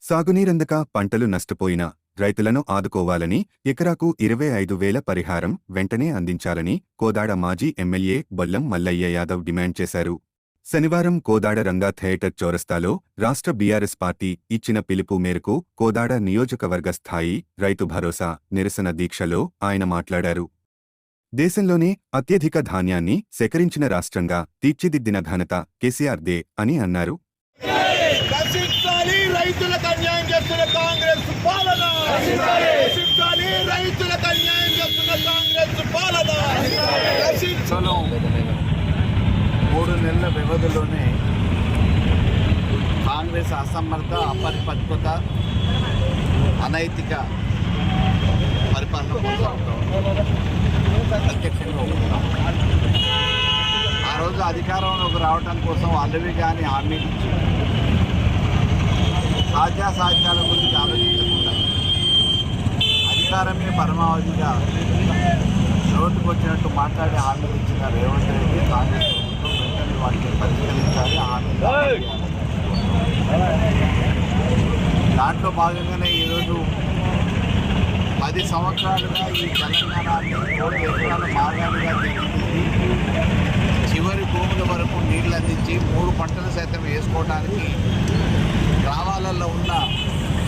సాగునీరందక పంటలు నష్టపోయిన రైతులను ఆదుకోవాలని ఎకరాకు 25,000 పరిహారం వెంటనే అందించాలని కోదాడ మాజీ ఎమ్మెల్యే బొల్లం మల్లయ్య యాదవ్ డిమాండ్ చేశారు. శనివారం కోదాడ రంగా థియేటర్ చౌరస్తాలో రాష్ట్ర బీఆర్ఎస్ పార్టీ ఇచ్చిన పిలుపు మేరకు కోదాడ నియోజకవర్గ స్థాయి రైతు భరోసా నిరసన దీక్షలో ఆయన మాట్లాడారు. దేశంలోనే అత్యధిక ధాన్యాన్ని సేకరించిన రాష్ట్రంగా తీర్చిదిద్దిన ఘనత కేసీఆర్దే అని అన్నారు. రైతులకు అన్యాయం చేస్తున్న కాంగ్రెస్ పాలన, రైతులకు అన్యాయం చేస్తున్న కాంగ్రెస్ పాలన. 3 నెలల వ్యవధిలోనే కాంగ్రెస్ అసమర్థ, అపరిపక్వత, అనైతిక పరిపాలన ప్రత్యక్షంగా ఒప్పుకున్నాం. ఆ రోజు అధికారంలోకి రావడం కోసం అల్లవి కానీ హామీ ఇచ్చి సాధ్యాసాధ్యాల గురించి ఆలోచించకుండా అధికారమే పరమావధిగా నోటుకొచ్చినట్టు మాట్లాడే హామీలు ఇచ్చిన రేవంత్ రెడ్డి కాంగ్రెస్ ప్రభుత్వం వెంటనే వాటిని పరిష్కరించాలి. దాంట్లో భాగంగానే ఈరోజు 10 సంవత్సరాలుగా ఈ తెలంగాణని 1 ఎకరాల మాగాలుగా తీర్చిదిద్ది చివరి భూముల వరకు నీళ్ళు అందించి 3 పంటలు సైతం వేసుకోవడానికి గ్రామాలలో ఉన్న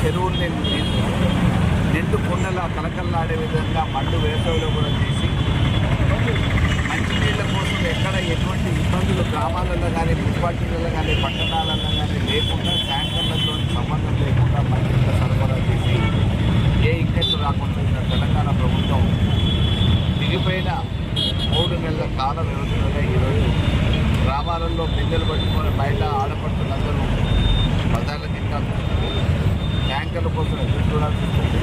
చెరువుల్ని నిండు కొండలా కలకల్లాడే విధంగా మండు వేసవిలో కూడా తీసి మంచినీళ్ళ కోసం ఎక్కడ ఎటువంటి ఇబ్బందులు గ్రామాలలో కానీ మున్సిపాలిటీలలో కానీ పట్టణాలలో కానీ లేకుండా ట్యాంకర్లతో సంబంధం లేకుండా మంచినీళ్ళ సరఫరా చేసి ఏ ఇక్కట్లు రాకుండా ఉన్న తెలంగాణ ప్రభుత్వం దిగిపోయిన 3 నెలల కాల వ్యవధిలో ఈరోజు గ్రామాలలో బిందెలు పట్టుకొని బయట ఆడపడుతులందరూ బజార్ల కింద ట్యాంకర్ల కోసం ఎదురు చూడాల్సి వస్తుంది.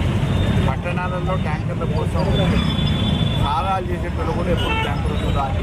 పట్టణాలలో ట్యాంకర్ల కోసం సారాలు చేసేటప్పుడు కూడా ఎప్పుడు ట్యాంకర్లు చూడాలి.